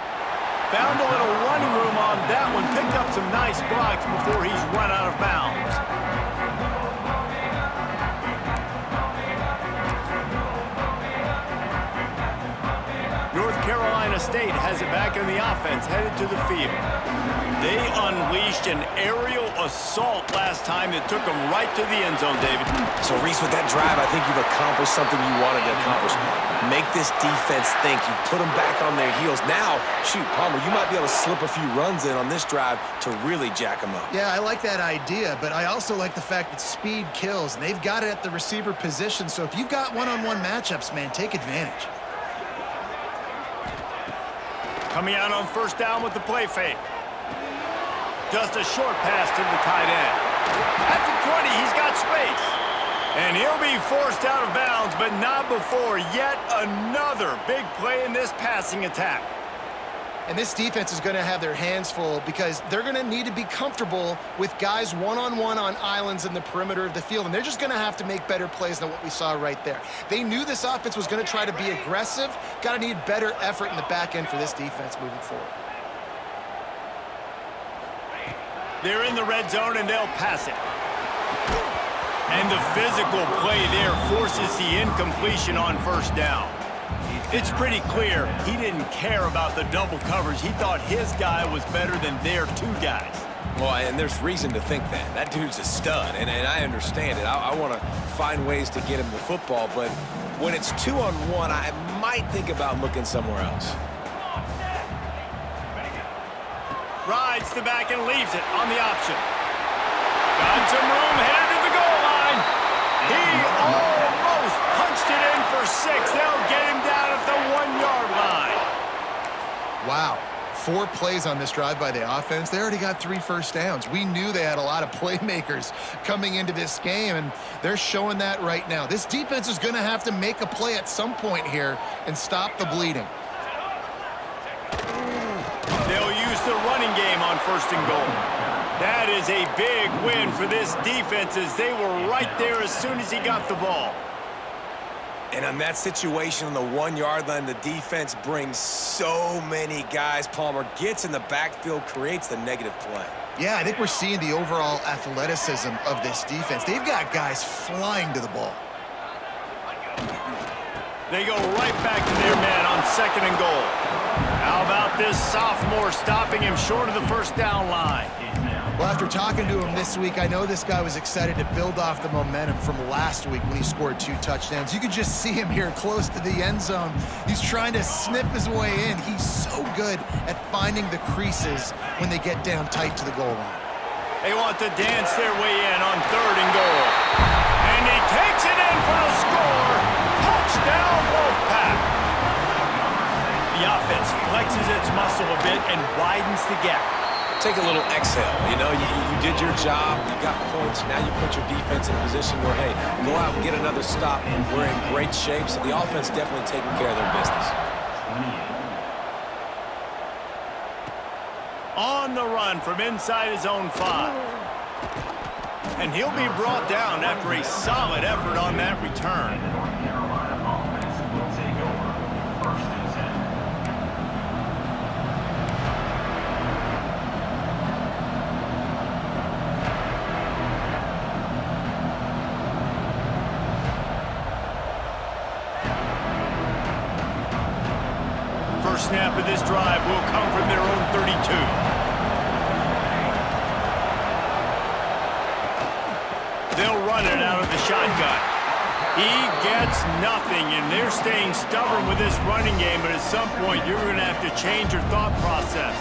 Found a little running room on that one. Picked up some nice blocks before he's run out of bounds. North Carolina State has it back in the offense, headed to the field. They unleashed an aerial assault last time that took them right to the end zone, David. So, Reese, with that drive, I think you've accomplished something you wanted to accomplish. Make this defense think. You put them back on their heels. Now, shoot, Palmer, you might be able to slip a few runs in on this drive to really jack them up. Yeah, I like that idea, but I also like the fact that speed kills, and they've got it at the receiver position. So if you've got one-on-one matchups, man, take advantage. Coming out on first down with the play fake. Just a short pass to the tight end. At the 20, he's got space. And he'll be forced out of bounds, but not before yet another big play in this passing attack. And this defense is going to have their hands full because they're going to need to be comfortable with guys one-on-one on islands in the perimeter of the field. And they're just going to have to make better plays than what we saw right there. They knew this offense was going to try to be aggressive. Got to need better effort in the back end for this defense moving forward. They're in the red zone, and they'll pass it. And the physical play there forces the incompletion on first down. It's pretty clear he didn't care about the double coverage. He thought his guy was better than their two guys. Well, and there's reason to think that. That dude's a stud, and I understand it. I want to find ways to get him the football, but when it's 2-on-1, I might think about looking somewhere else. Rides the back and leaves it on the option. Got some room, headed to the goal line. He almost punched it in for 6. They'll get him down at the 1-yard line. Wow. 4 plays on this drive by the offense. They already got 3 first downs. We knew they had a lot of playmakers coming into this game, and they're showing that right now. This defense is going to have to make a play at some point here and stop the bleeding. They'll use the running game on first and goal. That is a big win for this defense as they were right there as soon as he got the ball. And on that situation on the 1-yard line, the defense brings so many guys. Palmer gets in the backfield, creates the negative play. Yeah, I think we're seeing the overall athleticism of this defense. They've got guys flying to the ball. They go right back to their man on second and goal. How about this sophomore stopping him short of the first down line? Well, after talking to him this week, I know this guy was excited to build off the momentum from last week when he scored 2 touchdowns. You could just see him here close to the end zone. He's trying to snip his way in. He's so good at finding the creases when they get down tight to the goal line. They want to dance their way in on third and goal. And he takes it in for the score. Touchdown, Wolfpack. The offense flexes its muscle a bit and widens the gap. Take a little exhale. You know, you did your job. You got points. Now you put your defense in a position where, hey, go out and get another stop. We're in great shape, so the offense definitely taking care of their business. On the run from inside his own 5. And he'll be brought down after a solid effort on that return. Snap of this drive will come from their own 32. They'll run it out of the shotgun. He gets nothing, and they're staying stubborn with this running game, but at some point you're going to have to change your thought process.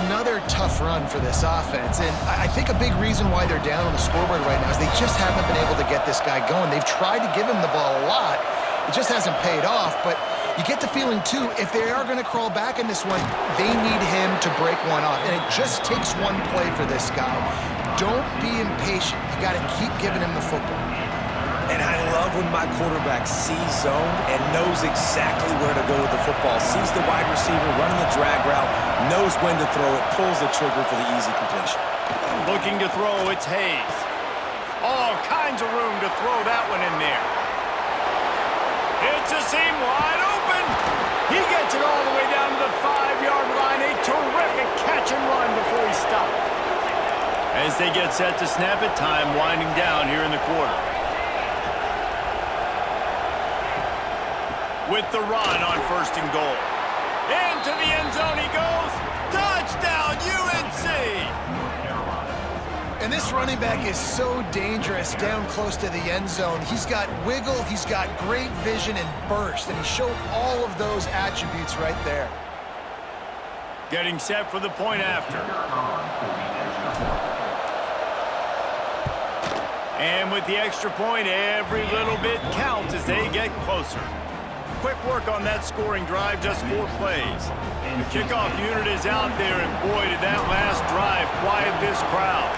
Another tough run for this offense, and I think a big reason why they're down on the scoreboard right now is they just haven't been able to get this guy going. They've tried to give him the ball a lot. It just hasn't paid off, but you get the feeling, too, if they are going to crawl back in this one, they need him to break one off. And it just takes one play for this guy. Don't be impatient. You got to keep giving him the football. And I love when my quarterback sees zone and knows exactly where to go with the football. Sees the wide receiver running the drag route, knows when to throw it, pulls the trigger for the easy completion. Looking to throw, it's Hayes. All kinds of room to throw that one in there. It's a seam wide open. He gets it all the way down to the 5-yard line. A terrific catch and run before he stopped. As they get set to snap it, time winding down here in the quarter. with the run on 1st and goal. Into the end zone he goes. Touchdown, UNC! And this running back is so dangerous down close to the end zone. He's got wiggle, he's got great vision and burst, and he showed all of those attributes right there. Getting set for the point after. And with the extra point, every little bit counts as they get closer. Quick work on that scoring drive, just 4 plays. The kickoff unit is out there, and boy, did that last drive quiet this crowd.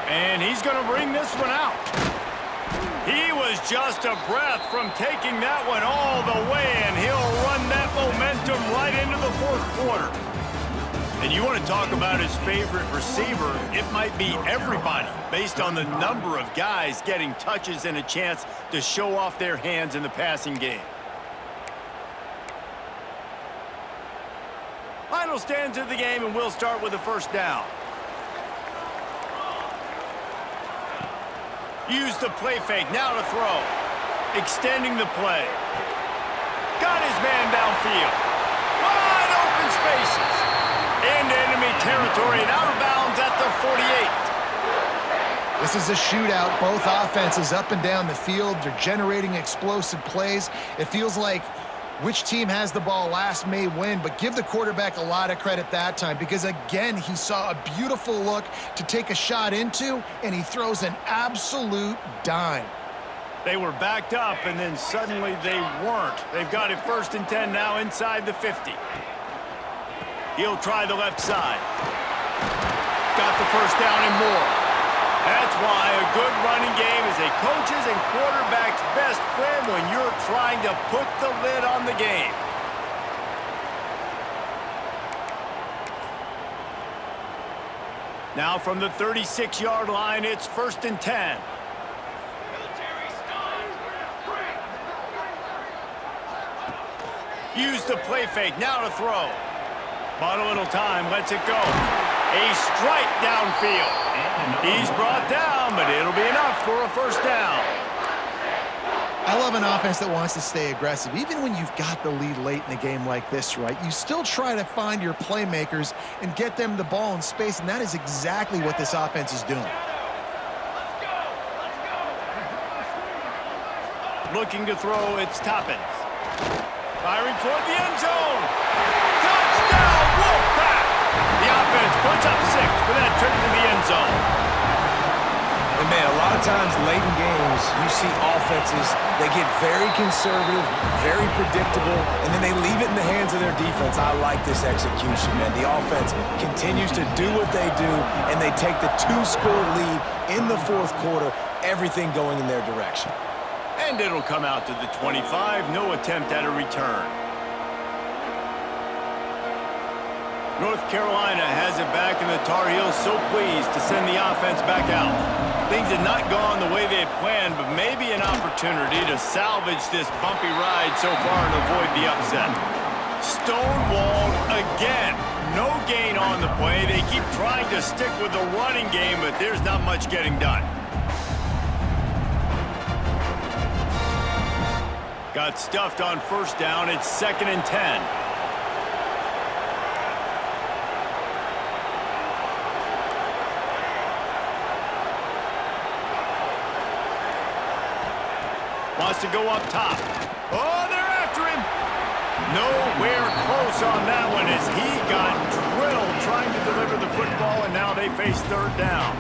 And he's going to bring this one out. He was just a breath from taking that one all the way, and he'll run that momentum right into the 4th quarter. And you want to talk about his favorite receiver, it might be everybody, based on the number of guys getting touches and a chance to show off their hands in the passing game. Final stands of the game, and we'll start with a 1st down. Use the play fake, now to throw. Extending the play. Got his man downfield. Wide open spaces. Into enemy territory and out of bounds at the 48. This is a shootout. Both offenses up and down the field. They're generating explosive plays. It feels like which team has the ball last may win, but give the quarterback a lot of credit that time because, again, he saw a beautiful look to take a shot into, and he throws an absolute dime. They were backed up, and then suddenly they weren't. They've got it 1st and 10 now inside the 50. He'll try the left side. Got the 1st down and more. That's why a good running game is a coach's and quarterback's best friend when you're trying to put the lid on the game. Now from the 36-yard line, it's 1st and 10. Use the play fake, now to throw. Bought a little time, lets it go. A strike downfield. He's brought down, but it'll be enough for a 1st down. I love an offense that wants to stay aggressive. Even when you've got the lead late in a game like this, right, you still try to find your playmakers and get them the ball in space, and that is exactly what this offense is doing. Looking to throw, it's Toppins. Firing toward the end zone. Touchdown, Wolfpack! The offense puts up 6 for that trip to the end zone. And man, a lot of times late in games, you see offenses, they get very conservative, very predictable, and then they leave it in the hands of their defense. I like this execution, man. The offense continues to do what they do, and they take the 2-score lead in the 4th quarter, everything going in their direction. And it'll come out to the 25, no attempt at a return. North Carolina has it back, and the Tar Heels so pleased to send the offense back out. Things had not gone the way they had planned, but maybe an opportunity to salvage this bumpy ride so far and avoid the upset. Stonewalled again. No gain on the play. They keep trying to stick with the running game, but there's not much getting done. Got stuffed on 1st down. It's 2nd and 10. Wants to go up top. Oh, they're after him. Nowhere close on that one as he got drilled trying to deliver the football, and now they face 3rd down.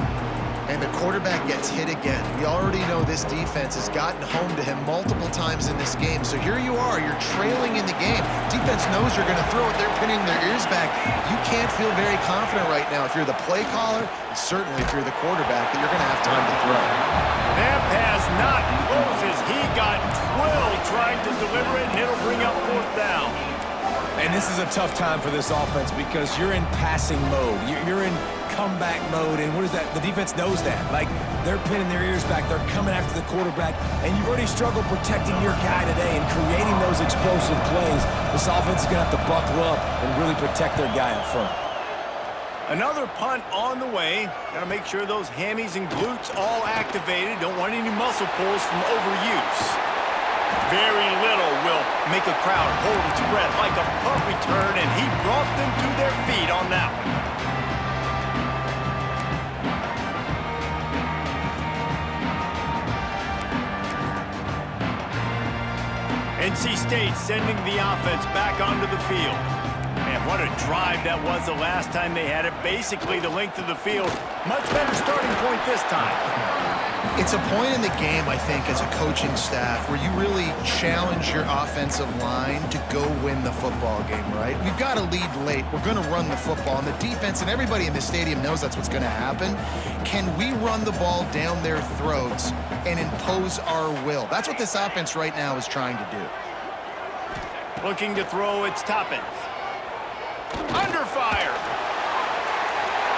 And the quarterback gets hit again. We already know this defense has gotten home to him multiple times in this game. So here you are, you're trailing in the game. Defense knows you're going to throw it. They're pinning their ears back. You can't feel very confident right now if you're the play caller, and certainly if you're the quarterback, that you're going to have time to throw. That pass not close as he got drilled trying to deliver it, and it'll bring up 4th down. And this is a tough time for this offense because you're in passing mode. You're in comeback mode, and what is that? The defense knows that. Like, they're pinning their ears back. They're coming after the quarterback, and you've already struggled protecting your guy today and creating those explosive plays. This offense is going to have to buckle up and really protect their guy in front. Another punt on the way. Got to make sure those hammies and glutes all activated. Don't want any muscle pulls from overuse. Very little will make a crowd hold its breath like a punt return, and he brought them to their feet on that one. NC State sending the offense back onto the field. Man, what a drive that was the last time they had it. Basically the length of the field. Much better starting point this time. It's a point in the game, I think, as a coaching staff where you really challenge your offensive line to go win the football game, right? We've got to lead late. We're going to run the football. And the defense and everybody in the stadium knows that's what's going to happen. Can we run the ball down their throats and impose our will? That's what this offense right now is trying to do. Looking to throw, it's Toppins. Under fire.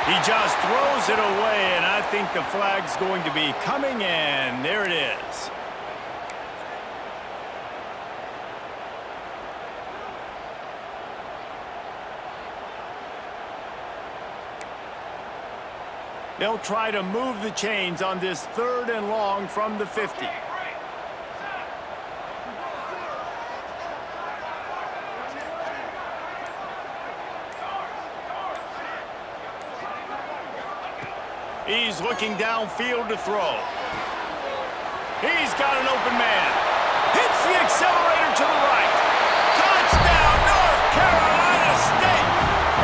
He just throws it away, and I think the flag's going to be coming in. There it is. They'll try to move the chains on this 3rd and long from the 50. He's looking downfield to throw. He's got an open man. Hits the accelerator to the right. Touchdown, North Carolina State!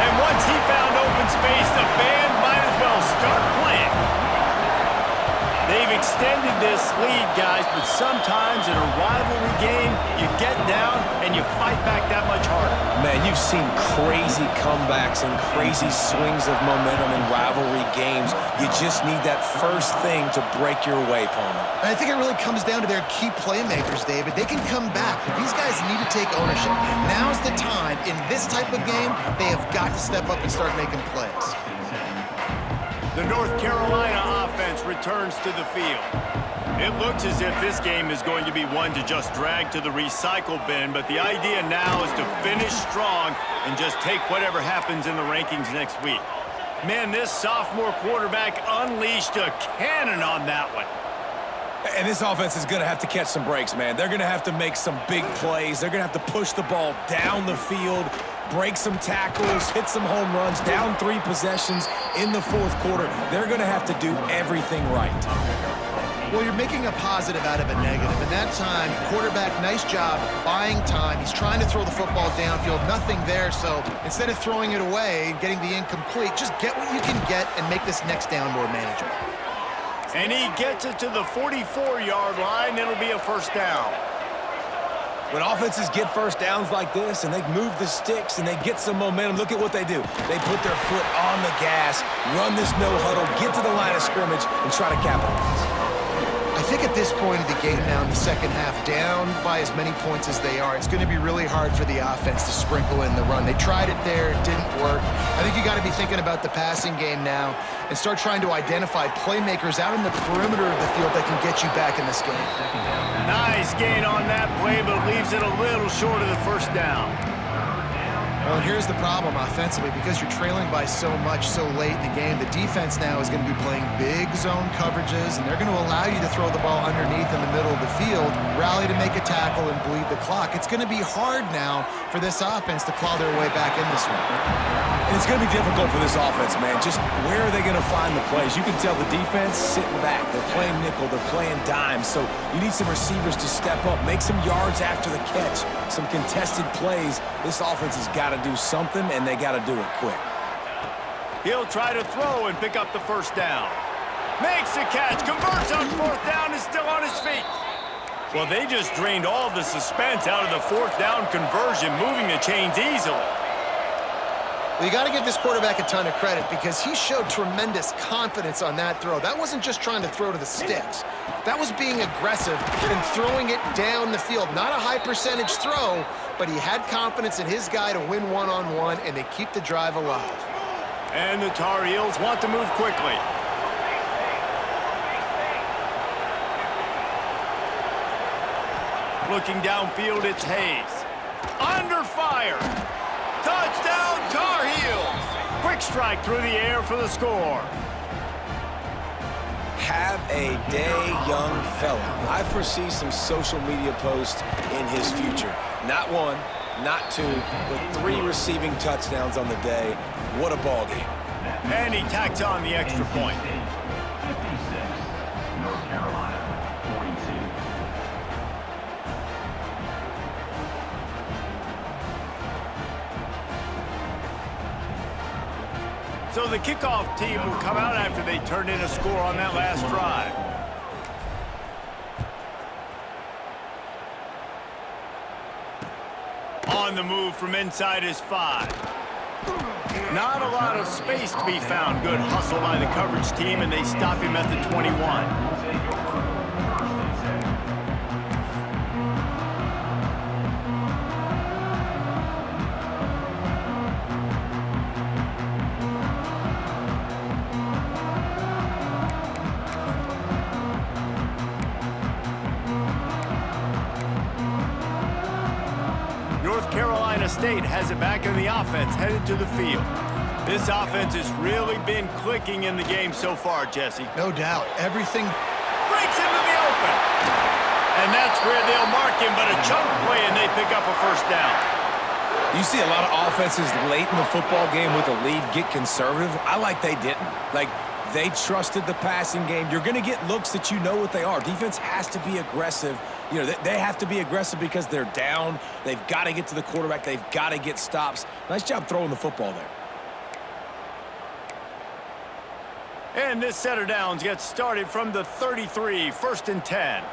And once he found open space, the band might as well start playing. They've extended this lead, guys, but sometimes in a rivalry game, you get down and you fight back that much harder. Man, you've seen crazy comebacks and crazy swings of momentum in rivalry games. You just need that first thing to break your way, Palmer. And I think it really comes down to their key playmakers, David. They can come back, but these guys need to take ownership. Now's the time. In this type of game, they have got to step up and start making plays. The North Carolina offense returns to the field. It looks as if this game is going to be one to just drag to the recycle bin, but the idea now is to finish strong and just take whatever happens in the rankings next week. Man, this sophomore quarterback unleashed a cannon on that one. And this offense is going to have to catch some breaks, man. They're going to have to make some big plays. They're going to have to push the ball down the field, break some tackles, hit some home runs, down 3 possessions in the 4th quarter. They're going to have to do everything right. Well, you're making a positive out of a negative. And that time, quarterback, nice job buying time. He's trying to throw the football downfield, nothing there. So instead of throwing it away and getting the incomplete, just get what you can get and make this next down more manageable. And he gets it to the 44-yard line. It'll be a first down. When offenses get first downs like this and they move the sticks and they get some momentum, look at what they do. They put their foot on the gas, run this no huddle, get to the line of scrimmage, and try to capitalize. I think at this point of the game now in the second half, down by as many points as they are, it's going to be really hard for the offense to sprinkle in the run. They tried it there, it didn't work. I think you got to be thinking about the passing game now and start trying to identify playmakers out in the perimeter of the field that can get you back in this game. Nice gain on that play, but leaves it a little short of the first down. Well, and here's the problem offensively. Because you're trailing by so much so late in the game, the defense now is going to be playing big zone coverages, and they're going to allow you to throw the ball underneath in the middle of the field, rally to make a tackle, and bleed the clock. It's going to be hard now for this offense to claw their way back in this one. And it's going to be difficult for this offense, man. Just where are they going to find the plays? You can tell the defense sitting back. They're playing nickel. They're playing dime. So you need some receivers to step up, make some yards after the catch, some contested plays. This offense has got to do something, and they got to do it quick. He'll try to throw and pick up the first down. Makes the catch, converts on 4th down, is still on his feet. Well, they just drained all the suspense out of the 4th down conversion, moving the chains easily. Well, you got to give this quarterback a ton of credit because he showed tremendous confidence on that throw. That wasn't just trying to throw to the sticks. That was being aggressive and throwing it down the field. Not a high percentage throw, but he had confidence in his guy to win one-on-one, and they keep the drive alive. And the Tar Heels want to move quickly. Looking downfield, it's Hayes. Under fire. Touchdown, Tar Heels. Quick strike through the air for the score. Have a day, young fella. I foresee some social media posts in his future. Not one, not two, but 3 receiving touchdowns on the day. What a ball game. And he tacks on the extra point. So the kickoff team will come out after they turned in a score on that last drive. On the move from inside his 5. Not a lot of space to be found. Good hustle by the coverage team, and they stop him at the 21. State has it back in the offense, headed to the field. This offense has really been clicking in the game so far, Jesse. No doubt. Everything breaks into the open. And that's where they'll mark him, but a chunk play, and they pick up a first down. You see a lot of offenses late in the football game with a lead get conservative. I like they didn't. Like, they trusted the passing game. You're going to get looks that you know what they are. Defense has to be aggressive. You know, they have to be aggressive because they're down. They've got to get to the quarterback. They've got to get stops. Nice job throwing the football there. And this set of downs gets started from the 33, 1st and 10.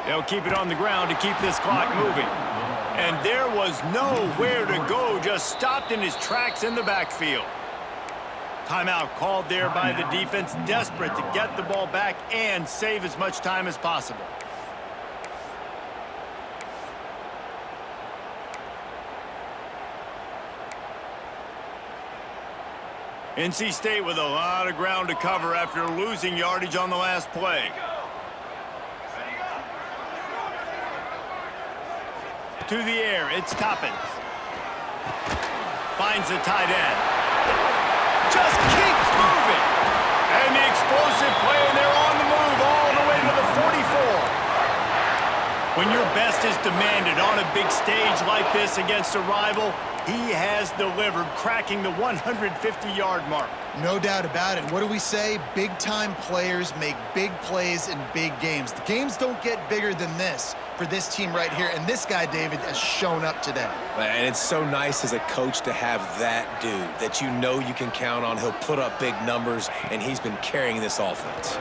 They'll keep it on the ground to keep this clock moving. And there was nowhere to go, just stopped in his tracks in the backfield. Timeout called there by the defense, desperate to get the ball back and save as much time as possible. NC State with a lot of ground to cover after losing yardage on the last play. To the air, it's Toppins. Finds the tight end. Just keeps moving. And the explosive play, and they're on the move all the way to the 44. When your best is demanded on a big stage like this against a rival, he has delivered, cracking the 150-yard mark. No doubt about it. What do we say? Big-time players make big plays in big games. The games don't get bigger than this for this team right here, and this guy, David, has shown up today. And it's so nice as a coach to have that dude that you know you can count on. He'll put up big numbers, and he's been carrying this offense.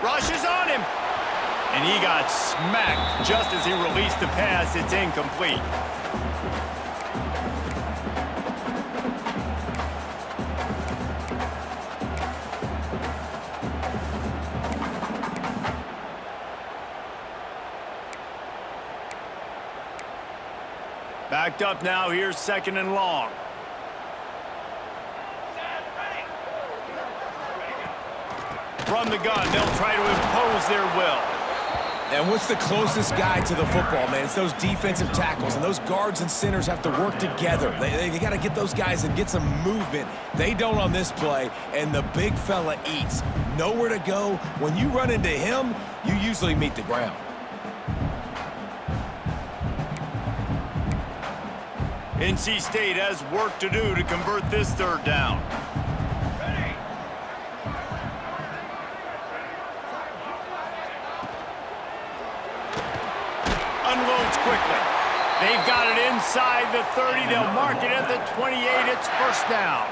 Rushes on him, and he got smacked just as he released the pass. It's incomplete. Backed up now, here's 2nd and long. From the gun, they'll try to impose their will. And what's the closest guy to the football, man? It's those defensive tackles, and those guards and centers have to work together. They got to get those guys and get some movement. They don't on this play, and the big fella eats. Nowhere to go. When you run into him, you usually meet the ground. NC State has work to do to convert this 3rd down. Unloads quickly. They've got it inside the 30. They'll mark it at the 28. It's 1st down.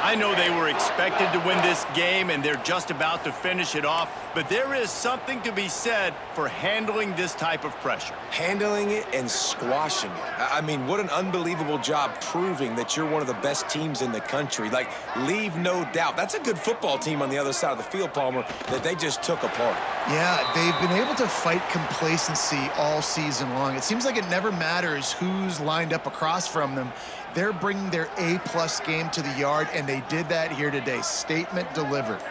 I know they were expected to win this game, and they're just about to finish it off, but there is something to be said for handling this type of pressure. Handling it and squashing it. I mean, what an unbelievable job proving that you're one of the best teams in the country. Like, leave no doubt. That's a good football team on the other side of the field, Palmer, that they just took apart. Yeah, they've been able to fight complacency all season long. It seems like it never matters who's lined up across from them. They're bringing their A-plus game to the yard, and they did that here today. Statement delivered.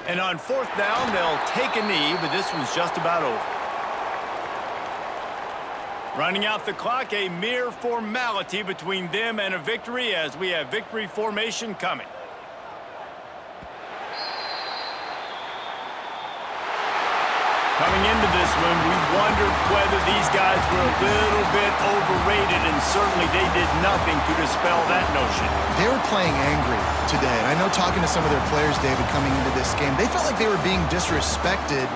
And on 4th down, they'll take a knee, but this one's just about over. Running out the clock, a mere formality between them and a victory as we have victory formation coming. Coming into this one, we wondered whether these guys were a little bit overrated, and certainly they did nothing to dispel that notion. They were playing angry today, and I know talking to some of their players, David, coming into this game, they felt like they were being disrespected.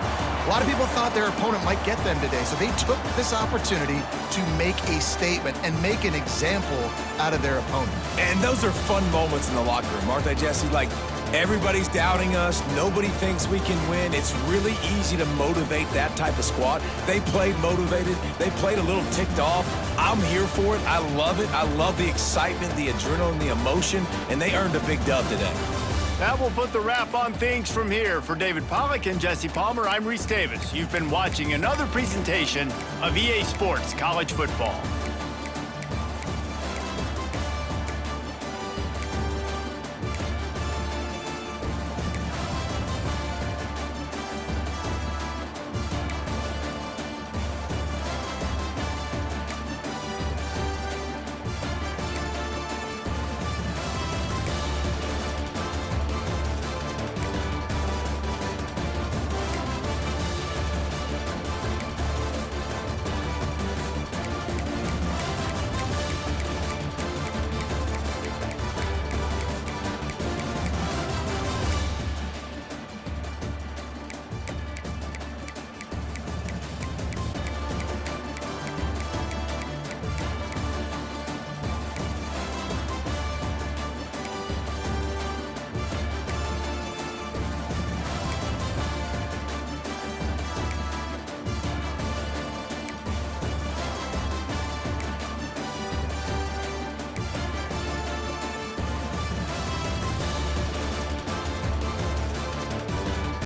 A lot of people thought their opponent might get them today, so they took this opportunity to make a statement and make an example out of their opponent. And those are fun moments in the locker room, aren't they, Jesse? Like, everybody's doubting us. Nobody thinks we can win. It's really easy to motivate that type of squad. They played motivated. They played a little ticked off. I'm here for it. I love it. I love the excitement, the adrenaline, the emotion, and they earned a big dub today. That will put the wrap on things from here. For David Pollack and Jesse Palmer, I'm Reese Davis. You've been watching another presentation of EA Sports College Football.